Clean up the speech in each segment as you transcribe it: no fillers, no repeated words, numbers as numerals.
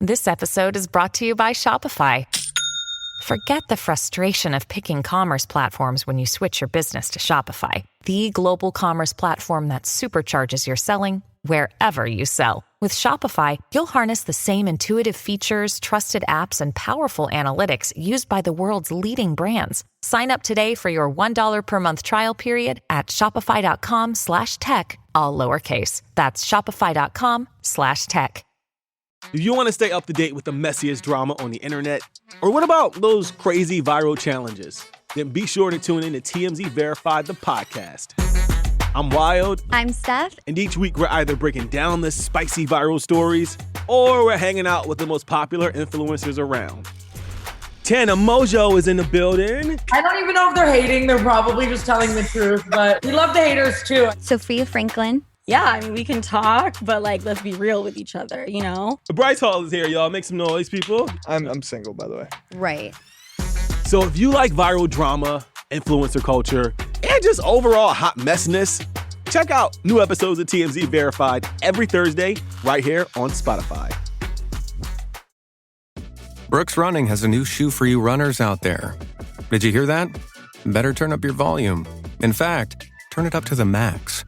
This episode is brought to you by Shopify. Forget the frustration of picking commerce platforms when you switch your business to Shopify, the global commerce platform that supercharges your selling wherever you sell. With Shopify, you'll harness the same intuitive features, trusted apps, and powerful analytics used by the world's leading brands. Sign up today for your $1 per month trial period at shopify.com/tech, all lowercase. That's shopify.com/tech. Do you want to stay up to date with the messiest drama on the internet? Or what about those crazy viral challenges? Then be sure to tune in to TMZ Verified, the podcast. I'm Wild. I'm Steph. And each week we're either breaking down the spicy viral stories or we're hanging out with the most popular influencers around. Tana Mojo is in the building. I don't even know if they're hating. They're probably just telling the truth, but we love the haters too. Sophia Franklin. Yeah, I mean, we can talk, but like, let's be real with each other, you know? Bryce Hall is here, y'all. Make some noise, people. I'm single, by the way. Right. So if you like viral drama, influencer culture, and just overall hot messiness, check out new episodes of TMZ Verified every Thursday right here on Spotify. Brooks Running has a new shoe for you runners out there. Did you hear that? Better turn up your volume. In fact, turn it up to the max.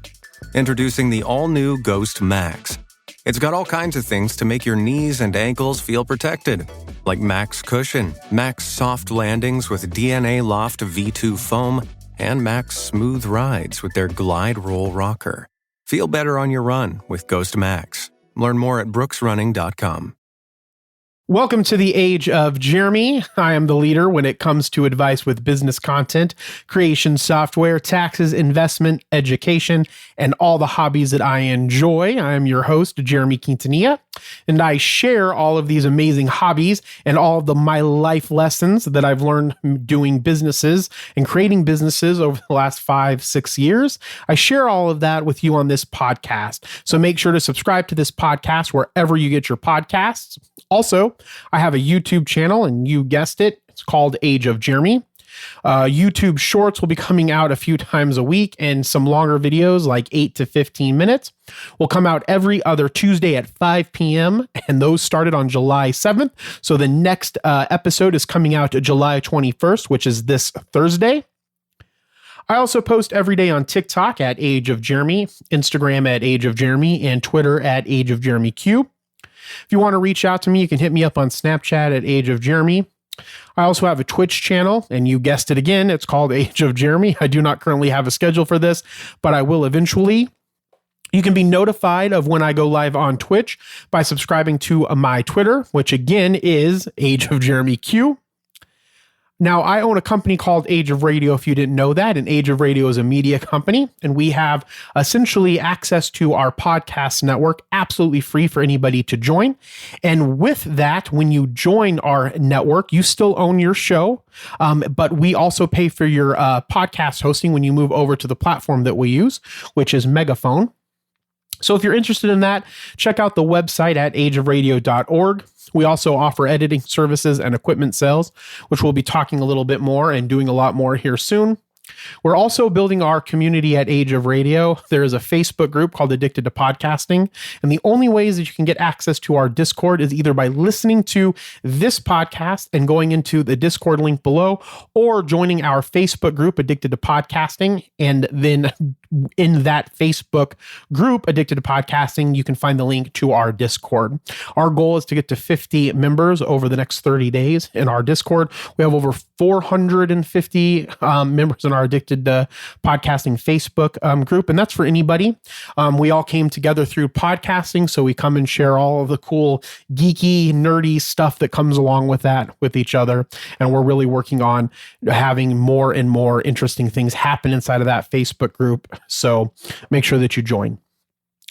Introducing the all-new Ghost Max. It's got all kinds of things to make your knees and ankles feel protected, like Max Cushion, Max Soft Landings with DNA Loft V2 foam, and Max Smooth Rides with their Glide Roll Rocker. Feel better on your run with Ghost Max. Learn more at brooksrunning.com. Welcome to the Age of Jeremy. I am the leader when it comes to advice with business content, creation software, taxes, investment, education, and all the hobbies that I enjoy. I am your host, Jeremy Quintanilla, and I share all of these amazing hobbies and all of my life lessons that I've learned doing businesses and creating businesses over the last 5-6 years. I share all of that with you on this podcast. So make sure to subscribe to this podcast wherever you get your podcasts. Also, I have a YouTube channel, and you guessed it, it's called Age of Jeremy. YouTube Shorts will be coming out a few times a week, and some longer videos, like 8 to 15 minutes, will come out every other Tuesday at 5 p.m., and those started on July 7th. So the next episode is coming out July 21st, which is this Thursday. I also post every day on TikTok at Age of Jeremy, Instagram at Age of Jeremy, and Twitter at Age of Jeremy Q. If you want to reach out to me, you can hit me up on Snapchat at Age of Jeremy. I also have a Twitch channel, and you guessed it again, it's called Age of Jeremy. I do not currently have a schedule for this, but I will eventually. You can be notified of when I go live on Twitch by subscribing to my Twitter, which again is Age of Jeremy Q. Now, I own a company called Age of Radio, if you didn't know that, and Age of Radio is a media company, and we have essentially access to our podcast network absolutely free for anybody to join. And with that, when you join our network, you still own your show, but we also pay for your podcast hosting when you move over to the platform that we use, which is Megaphone. So if you're interested in that, check out the website at ageofradio.org. We also offer editing services and equipment sales, which we'll be talking a little bit more and doing a lot more here soon. We're also building our community at Age of Radio. There is a Facebook group called Addicted to Podcasting, and the only ways that you can get access to our Discord is either by listening to this podcast and going into the Discord link below, or joining our Facebook group, Addicted to Podcasting, and then in that Facebook group, Addicted to Podcasting, you can find the link to our Discord. Our goal is to get to 50 members over the next 30 days in our Discord. We have over 450 members in our Addicted to Podcasting Facebook group, and that's for anybody. We all came together through podcasting, so we come and share all of the cool, geeky, nerdy stuff that comes along with that with each other, and we're really working on having more and more interesting things happen inside of that Facebook group. So make sure that you join.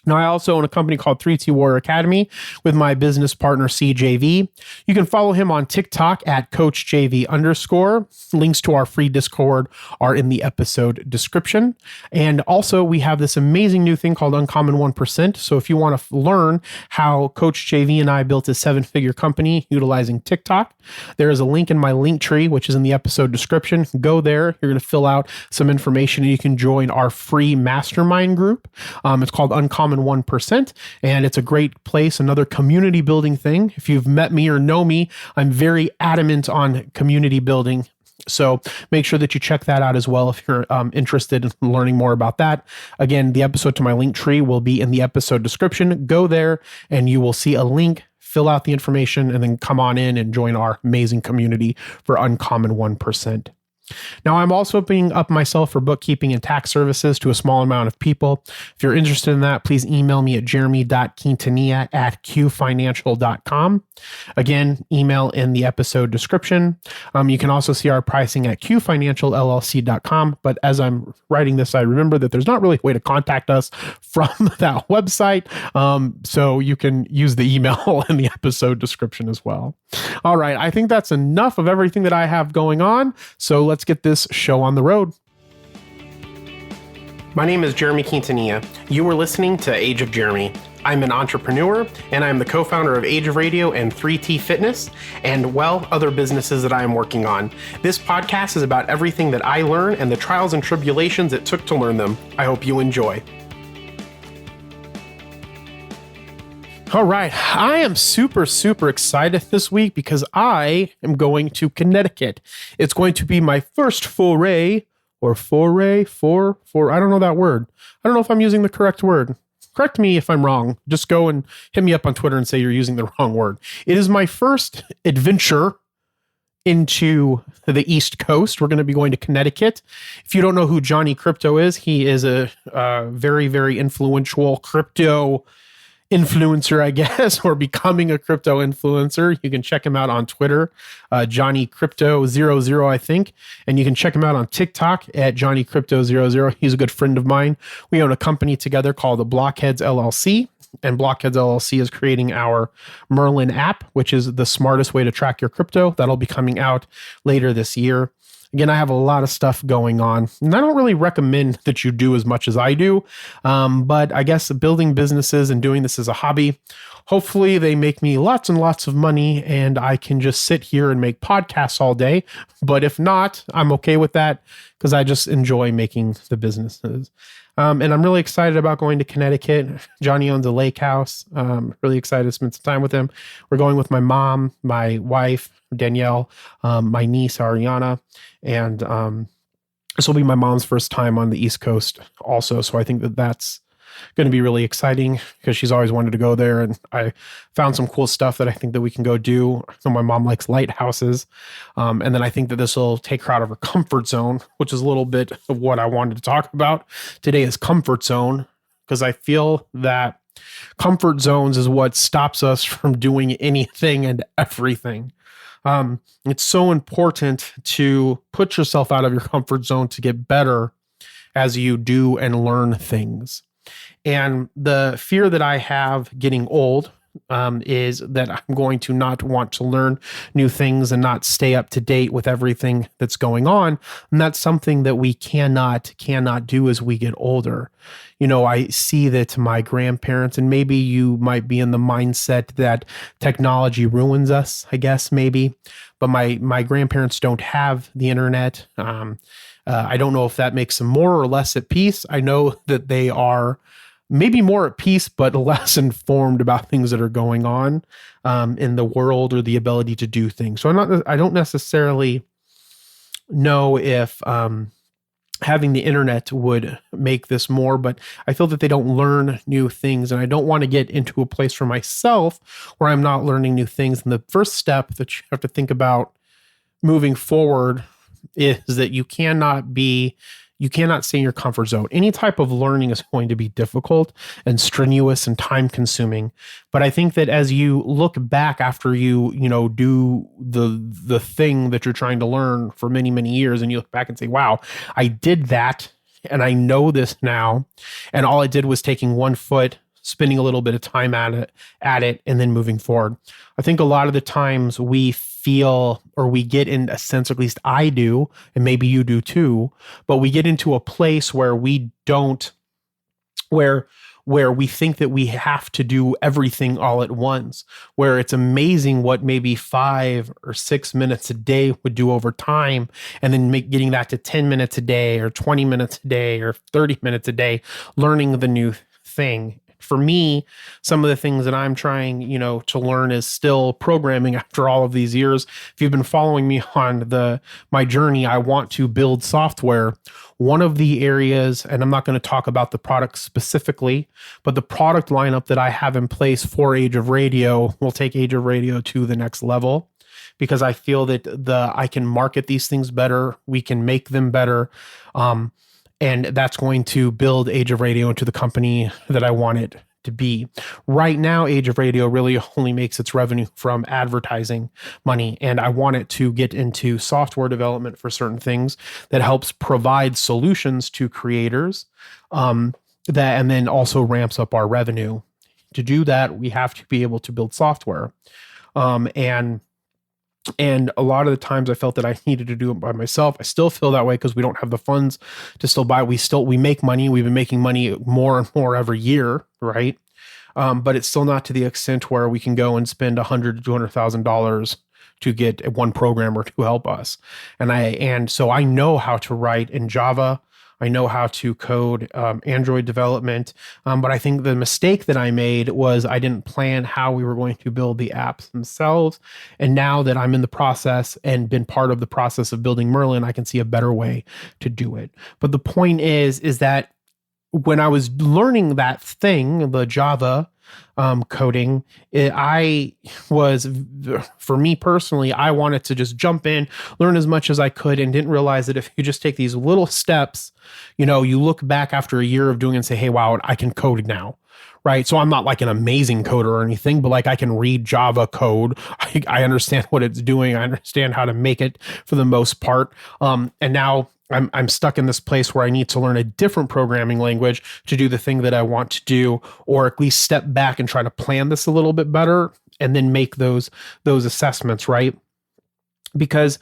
Now, I also own a company called 3T Warrior Academy with my business partner, CJV. You can follow him on TikTok at CoachJV_. Links to our free Discord are in the episode description. And also, we have this amazing new thing called Uncommon 1%. So if you want to learn how Coach JV and I built a 7-figure company utilizing TikTok, there is a link in my link tree, which is in the episode description. Go there. You're going to fill out some information and you can join our free mastermind group. It's called Uncommon Uncommon 1%, and it's a great place, another community building thing. If you've met me or know me, I'm very adamant on community building. So make sure that you check that out as well if you're interested in learning more about that. Again, the episode to my link tree will be in the episode description. Go there and you will see a link. Fill out the information and then come on in and join our amazing community for Uncommon 1%. Now, I'm also opening up myself for bookkeeping and tax services to a small amount of people. If you're interested in that, please email me at jeremy.quintanilla@qfinancial.com. Again, email in the episode description. You can also see our pricing at qfinancialllc.com. But as I'm writing this, I remember that there's not really a way to contact us from that website. So you can use the email in the episode description as well. All right. I think that's enough of everything that I have going on. So let's get this show on the road. My name is Jeremy Quintanilla. You are listening to Age of Jeremy. I'm an entrepreneur, and I'm the co-founder of Age of Radio and 3T Fitness, and, well, other businesses that I am working on. This podcast is about everything that I learn and the trials and tribulations it took to learn them. I hope you enjoy. All right. I am super excited this week because I am going to Connecticut. It's going to be my first foray, I don't know that word. I don't know if I'm using the correct word. Correct me if I'm wrong. Just go and hit me up on Twitter and say you're using the wrong word. It is my first adventure into the East Coast. We're going to be going to Connecticut. If you don't know who Johnny Crypto is, he is a very influential crypto influencer, I guess, or becoming a crypto influencer. You can check him out on Twitter, Johnny Crypto 00, I think. And you can check him out on TikTok at Johnny Crypto 00. He's a good friend of mine. We own a company together called the Blockheads LLC. And Blockheads LLC is creating our Merlin app, which is the smartest way to track your crypto. That'll be coming out later this year. Again, I have a lot of stuff going on, and I don't really recommend that you do as much as I do, but I guess building businesses and doing this as a hobby, hopefully they make me lots and lots of money, and I can just sit here and make podcasts all day. But if not, I'm okay with that because I just enjoy making the businesses. And I'm really excited about going to Connecticut. Johnny owns a lake house. Really excited to spend some time with him. We're going with my mom, my wife, Danielle, my niece, Ariana, and this will be my mom's first time on the East Coast also. So I think that that's going to be really exciting because she's always wanted to go there. And I found some cool stuff that I think that we can go do. So my mom likes lighthouses. And then I think that this will take her out of her comfort zone, which is a little bit of what I wanted to talk about today is comfort zone, because I feel that comfort zones is what stops us from doing anything and everything. It's so important to put yourself out of your comfort zone to get better as you do and learn things. And the fear that I have getting old is that I'm going to not want to learn new things and not stay up to date with everything that's going on. And that's something that we cannot do as we get older. You know, I see that my grandparents, and maybe you might be in the mindset that technology ruins us, I guess, maybe. But my grandparents don't have the internet. I don't know if that makes them more or less at peace. I know that they are maybe more at peace, but less informed about things that are going on in the world or the ability to do things. So I don't necessarily know if having the internet would make this more, but I feel that they don't learn new things, and I don't want to get into a place for myself where I'm not learning new things. And the first step that you have to think about moving forward is that you cannot stay in your comfort zone. Any type of learning is going to be difficult and strenuous and time consuming. But I think that as you look back after you do the thing that you're trying to learn for many, many years, and you look back and say, wow, I did that and I know this now. And all I did was taking one foot, spending a little bit of time at it, and then moving forward. I think a lot of the times we feel, or we get in a sense, or at least I do, and maybe you do too, but we get into a place where we think that we have to do everything all at once, where it's amazing what maybe 5 or 6 minutes a day would do over time, and then getting that to 10 minutes a day or 20 minutes a day or 30 minutes a day, learning the new thing. for me, some of the things that I'm trying, to learn is still programming after all of these years. If you've been following me on my journey, I want to build software. One of the areas, and I'm not going to talk about the product specifically, but the product lineup that I have in place for Age of Radio will take Age of Radio to the next level, because I feel that I can market these things better. We can make them better. And that's going to build Age of Radio into the company that I want it to be. Right now, Age of Radio really only makes its revenue from advertising money. And I want it to get into software development for certain things that helps provide solutions to creators, and then also ramps up our revenue. To do that, we have to be able to build software. And a lot of the times I felt that I needed to do it by myself. I still feel that way because we don't have the funds to still buy. We make money. We've been making money more and more every year, right? But it's still not to the extent where we can go and spend $100,000 to $200,000 to get one programmer to help us. And so I know how to write in Java. I know how to code Android development, but I think the mistake that I made was I didn't plan how we were going to build the apps themselves. And now that I'm in the process and been part of the process of building Merlin, I can see a better way to do it. But the point is that when I was learning that thing, the Java coding, for me personally, I wanted to just jump in, learn as much as I could, and didn't realize that if you just take these little steps, you look back after a year of doing it and say, hey, wow, I can code now. Right. So I'm not like an amazing coder or anything, but like I can read Java code. I understand what it's doing. I understand how to make it for the most part. And now I'm stuck in this place where I need to learn a different programming language to do the thing that I want to do, or at least step back and try to plan this a little bit better and then make those assessments, right? Because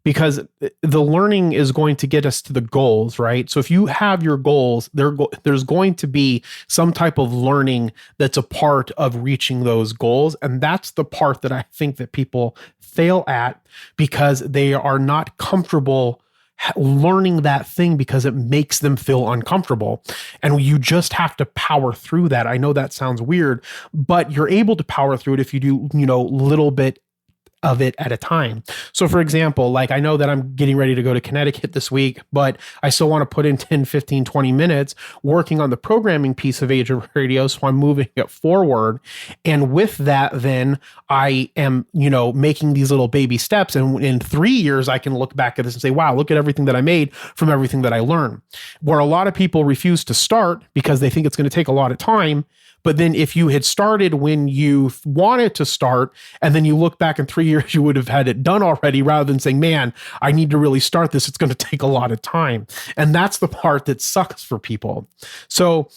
the learning is going to get us to the goals, right? So if you have your goals, there's going to be some type of learning that's a part of reaching those goals. And that's the part that I think that people fail at because they are not comfortable learning that thing because it makes them feel uncomfortable. And you just have to power through that. I know that sounds weird, but you're able to power through it if you do, little bit of it at a time. So for example, like I know that I'm getting ready to go to Connecticut this week, but I still want to put in 10, 15, 20 minutes working on the programming piece of Age of Radio. So I'm moving it forward. And with that, then I am, making these little baby steps. And in 3 years, I can look back at this and say, wow, look at everything that I made from everything that I learned. Where a lot of people refuse to start because they think it's going to take a lot of time. But then if you had started when you wanted to start, and then you look back in 3 years, you would have had it done already, rather than saying, man, I need to really start this. It's going to take a lot of time. And that's the part that sucks for people. So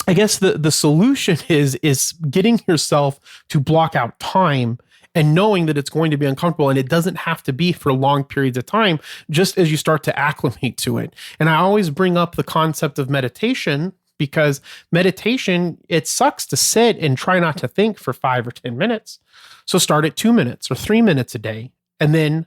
I guess the solution is getting yourself to block out time and knowing that it's going to be uncomfortable, and it doesn't have to be for long periods of time, just as you start to acclimate to it. And I always bring up the concept of meditation, because meditation, it sucks to sit and try not to think for 5 or 10 minutes. So start at 2 minutes or 3 minutes a day, and then,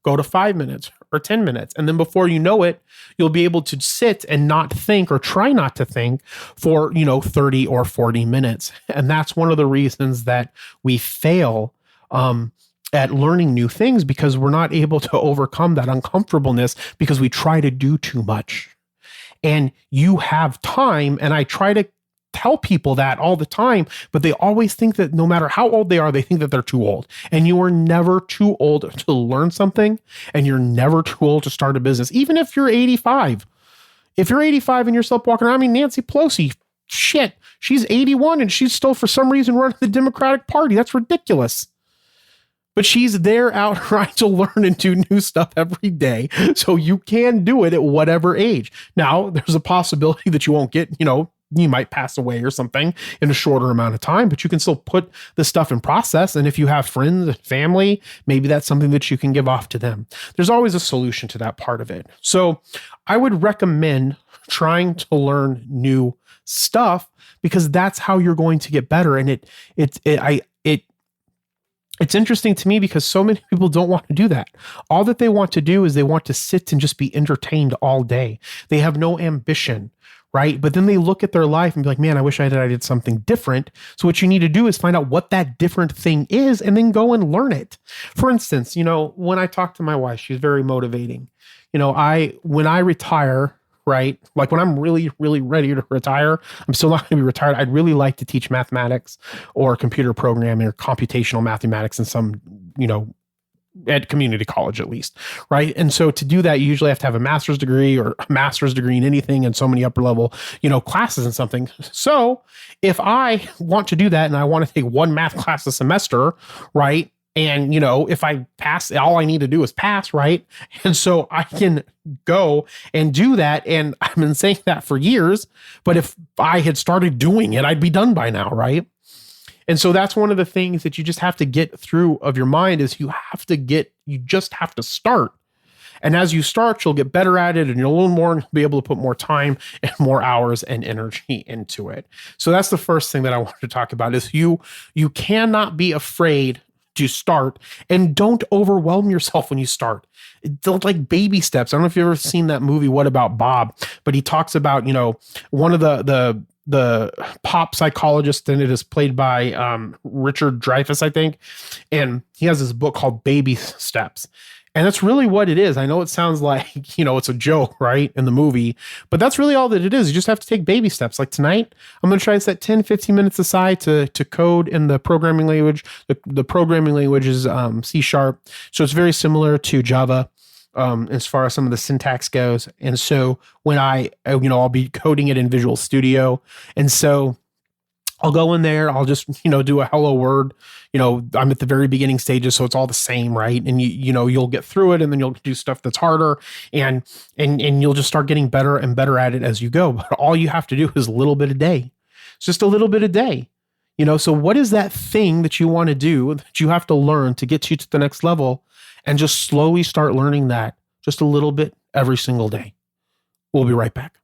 go to 5 minutes or 10 minutes. And then before you know it, you'll be able to sit and not think, or try not to think, for, 30 or 40 minutes. And that's one of the reasons that we fail at learning new things, because we're not able to overcome that uncomfortableness because we try to do too much. And you have time, and I try to tell people that all the time, but they always think that no matter how old they are, they think that they're too old. And you are never too old to learn something, and you're never too old to start a business, even if you're 85. If you're 85 and you're still walking around, Nancy Pelosi, shit, she's 81 and she's still for some reason running the Democratic Party. That's ridiculous. But she's there out trying to learn and do new stuff every day. So you can do it at whatever age. Now, there's a possibility that you won't get, you might pass away or something in a shorter amount of time, but you can still put the stuff in process. And if you have friends and family, maybe that's something that you can give off to them. There's always a solution to that part of it. So I would recommend trying to learn new stuff, because that's how you're going to get better. And it's interesting to me because so many people don't want to do that. All that they want to do is they want to sit and just be entertained all day. They have no ambition, right? But then they look at their life and be like, man, I wish I did something different. So what you need to do is find out what that different thing is and then go and learn it. For instance, when I talk to my wife, she's very motivating. When I retire, right? Like when I'm really, really ready to retire, I'm still not going to be retired. I'd really like to teach mathematics or computer programming or computational mathematics in some, at community college at least, right? And so to do that, you usually have to have a master's degree or a master's degree in anything and so many upper level, classes and something. So if I want to do that and I want to take one math class a semester, right? And, if I pass, all I need to do is pass, right? And so I can go and do that. And I've been saying that for years, but if I had started doing it, I'd be done by now, right? And so that's one of the things that you just have to get through of your mind is you just have to start. And as you start, you'll get better at it and you'll learn more and be able to put more time and more hours and energy into it. So that's the first thing that I want to talk about is you cannot be afraid to start and don't overwhelm yourself when you start. It's like baby steps. I don't know if you've ever seen that movie, What About Bob? But he talks about, one of the pop psychologist, and it is played by Richard Dreyfuss, I think. And he has this book called Baby Steps. And that's really what it is. I know it sounds like, it's a joke, right, in the movie, but that's really all that it is. You just have to take baby steps. Like tonight, I'm going to try to set 10, 15 minutes aside to code in the programming language. The programming language is C#. So it's very similar to Java as far as some of the syntax goes. And so when I'll be coding it in Visual Studio. And so I'll go in there, I'll just, do a hello word. I'm at the very beginning stages, so it's all the same, right? And you'll get through it and then you'll do stuff that's harder and you'll just start getting better and better at it as you go. But all you have to do is a little bit a day. It's just a little bit a day. So what is that thing that you want to do that you have to learn to get you to the next level and just slowly start learning that just a little bit every single day. We'll be right back.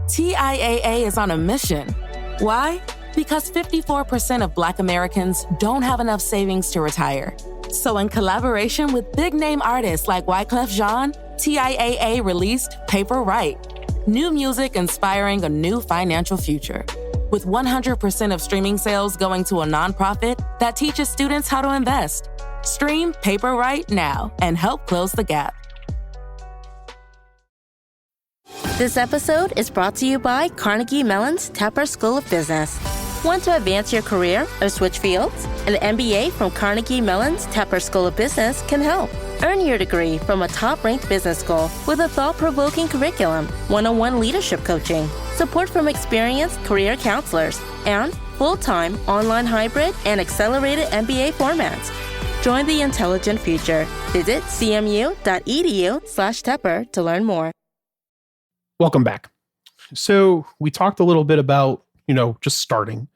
TIAA is on a mission. Why? Because 54% of Black Americans don't have enough savings to retire. So in collaboration with big-name artists like Wyclef Jean, TIAA released Paper Right, new music inspiring a new financial future. With 100% of streaming sales going to a nonprofit that teaches students how to invest. Stream Paper Right now and help close the gap. This episode is brought to you by Carnegie Mellon's Tepper School of Business. Want to advance your career or switch fields? An MBA from Carnegie Mellon's Tepper School of Business can help. Earn your degree from a top-ranked business school with a thought-provoking curriculum, one-on-one leadership coaching, support from experienced career counselors, and full-time, online hybrid, and accelerated MBA formats. Join the intelligent future. Visit cmu.edu/Tepper to learn more. Welcome back. So we talked a little bit about, just starting.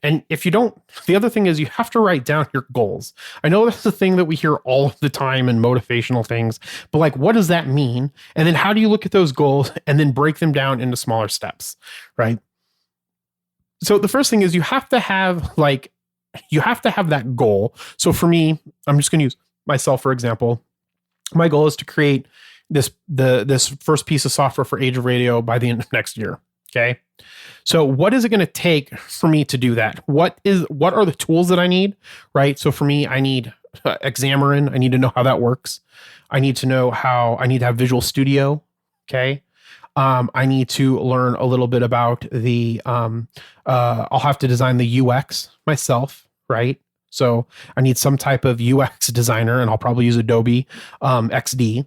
And if you don't, the other thing is you have to write down your goals. I know that's the thing that we hear all the time in motivational things, but like, what does that mean? And then how do you look at those goals and then break them down into smaller steps, right? So the first thing is you have to have that goal. So for me, I'm just going to use myself, for example. My goal is to create this first piece of software for Age of Radio by the end of next year. Okay. So what is it going to take for me to do that? What are the tools that I need? Right. So for me, I need Xamarin. I need to know how that works. I need to know how I need to have Visual Studio. Okay. I need to learn a little bit about I'll have to design the UX myself. Right. So I need some type of UX designer, and I'll probably use Adobe XD.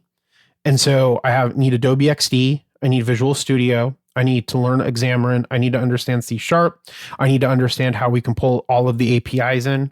And so need Adobe XD. I need Visual Studio. I need to learn Xamarin. I need to understand C#. I need to understand how we can pull all of the APIs in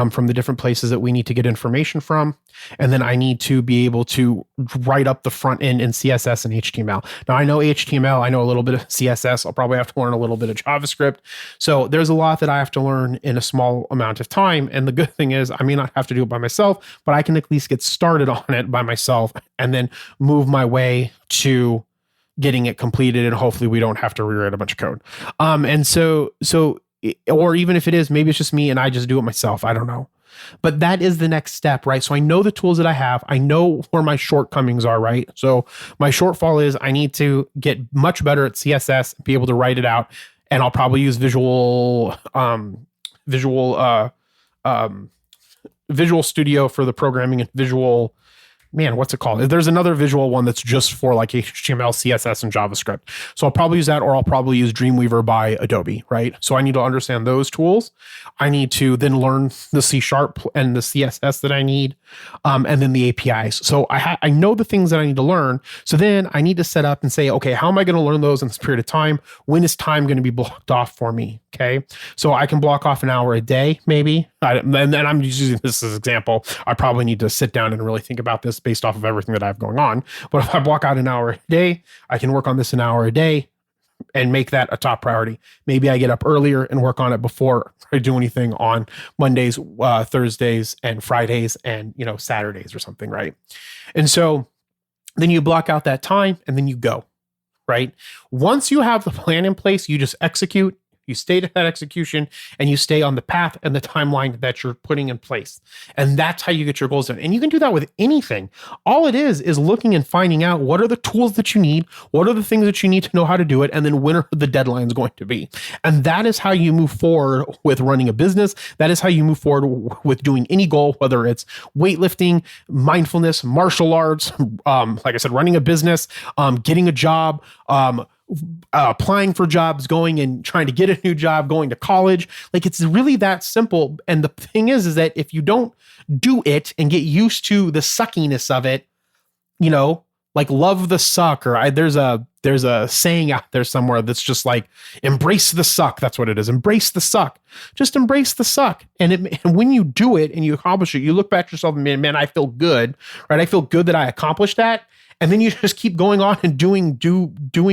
from the different places that we need to get information from. And then I need to be able to write up the front end in CSS and HTML. Now I know HTML, I know a little bit of CSS. I'll probably have to learn a little bit of JavaScript. So there's a lot that I have to learn in a small amount of time. And the good thing is I may not have to do it by myself, but I can at least get started on it by myself and then move my way to getting it completed, and hopefully we don't have to rewrite a bunch of code. And so, or even if it is, maybe it's just me and I just do it myself. I don't know. but that is the next step, right? So I know the tools that I have. I know where my shortcomings are, right? So my shortfall is I need to get much better at CSS, be able to write it out, and I'll probably use Visual Studio for the programming and what's it called? There's another visual one that's just for like HTML, CSS, and JavaScript. So I'll probably use that, or I'll probably use Dreamweaver by Adobe, right? So I need to understand those tools. I need to then learn the C# and the CSS that I need, and then the APIs. So I know the things that I need to learn. So then I need to set up and say, okay, how am I going to learn those in this period of time? When is time going to be blocked off for me? Okay. So I can block off an hour a day, maybe. And I'm using this as an example. I probably need to sit down and really think about this based off of everything that I have going on. But if I block out an hour a day, I can work on this an hour a day and make that a top priority. Maybe I get up earlier and work on it before I do anything on Mondays, Thursdays, and Fridays, and Saturdays or something, right? And so then you block out that time and then you go, right? Once you have the plan in place, you just execute. You stay to that execution and you stay on the path and the timeline that you're putting in place. And that's how you get your goals done. And you can do that with anything. All it is looking and finding out what are the tools that you need, what are the things that you need to know how to do it, and then when are the deadlines going to be. And that is how you move forward with running a business. That is how you move forward with doing any goal, whether it's weightlifting, mindfulness, martial arts, like I said, running a business, getting a job, applying for jobs, going and trying to get a new job, going to college. Like, it's really that simple. And the thing is that if you don't do it and get used to the suckiness of it, like love the suck, or there's a saying out there somewhere that's just like, embrace the suck. That's what it is. Embrace the suck. Just embrace the suck. And when you do it and you accomplish it, you look back at yourself and man, I feel good, right? I feel good that I accomplished that. And then you just keep going on and doing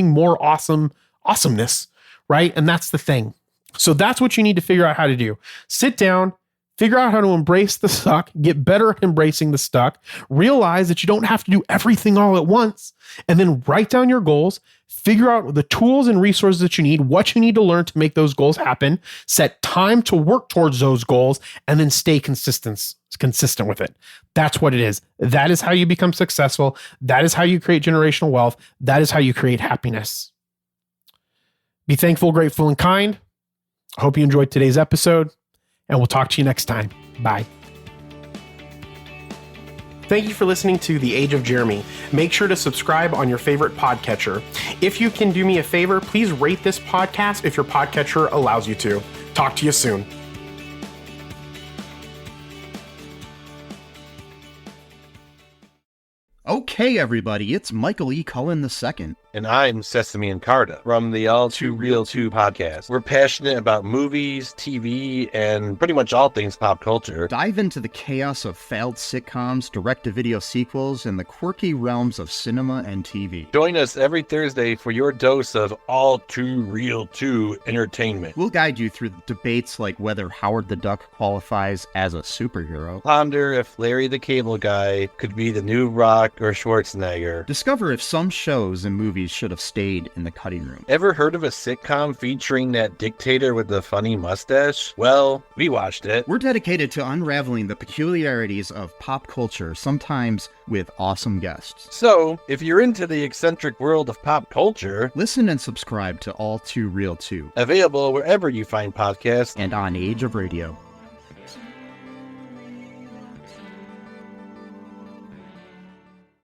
more awesomeness, right? And that's the thing. So that's what you need to figure out how to do. Sit down, figure out how to embrace the suck, get better at embracing the suck, realize that you don't have to do everything all at once, and then write down your goals, figure out the tools and resources that you need, what you need to learn to make those goals happen, set time to work towards those goals, and then stay consistent with it. That's what it is. That is how you become successful. That is how you create generational wealth. That is how you create happiness. Be thankful, grateful, and kind. I hope you enjoyed today's episode, and we'll talk to you next time. Bye. Thank you for listening to The Age of Jeremy. Make sure to subscribe on your favorite podcatcher. If you can do me a favor, please rate this podcast if your podcatcher allows you to. Talk to you soon. Okay, everybody, it's Michael E. Cullen II. And I'm Sesame and Carta from the All Too Real 2 podcast. We're passionate about movies, TV, and pretty much all things pop culture. Dive into the chaos of failed sitcoms, direct-to-video sequels, and the quirky realms of cinema and TV. Join us every Thursday for your dose of All Too Real 2 entertainment. We'll guide you through debates like whether Howard the Duck qualifies as a superhero. Ponder if Larry the Cable Guy could be the new Rock or Schwarzenegger. Discover if some shows and movies should have stayed in the cutting room. Ever heard of a sitcom featuring that dictator with the funny mustache? Well, we watched it. We're dedicated to unraveling the peculiarities of pop culture, sometimes with awesome guests. So, if you're into the eccentric world of pop culture, listen and subscribe to All Too Real 2. Available wherever you find podcasts and on Age of Radio.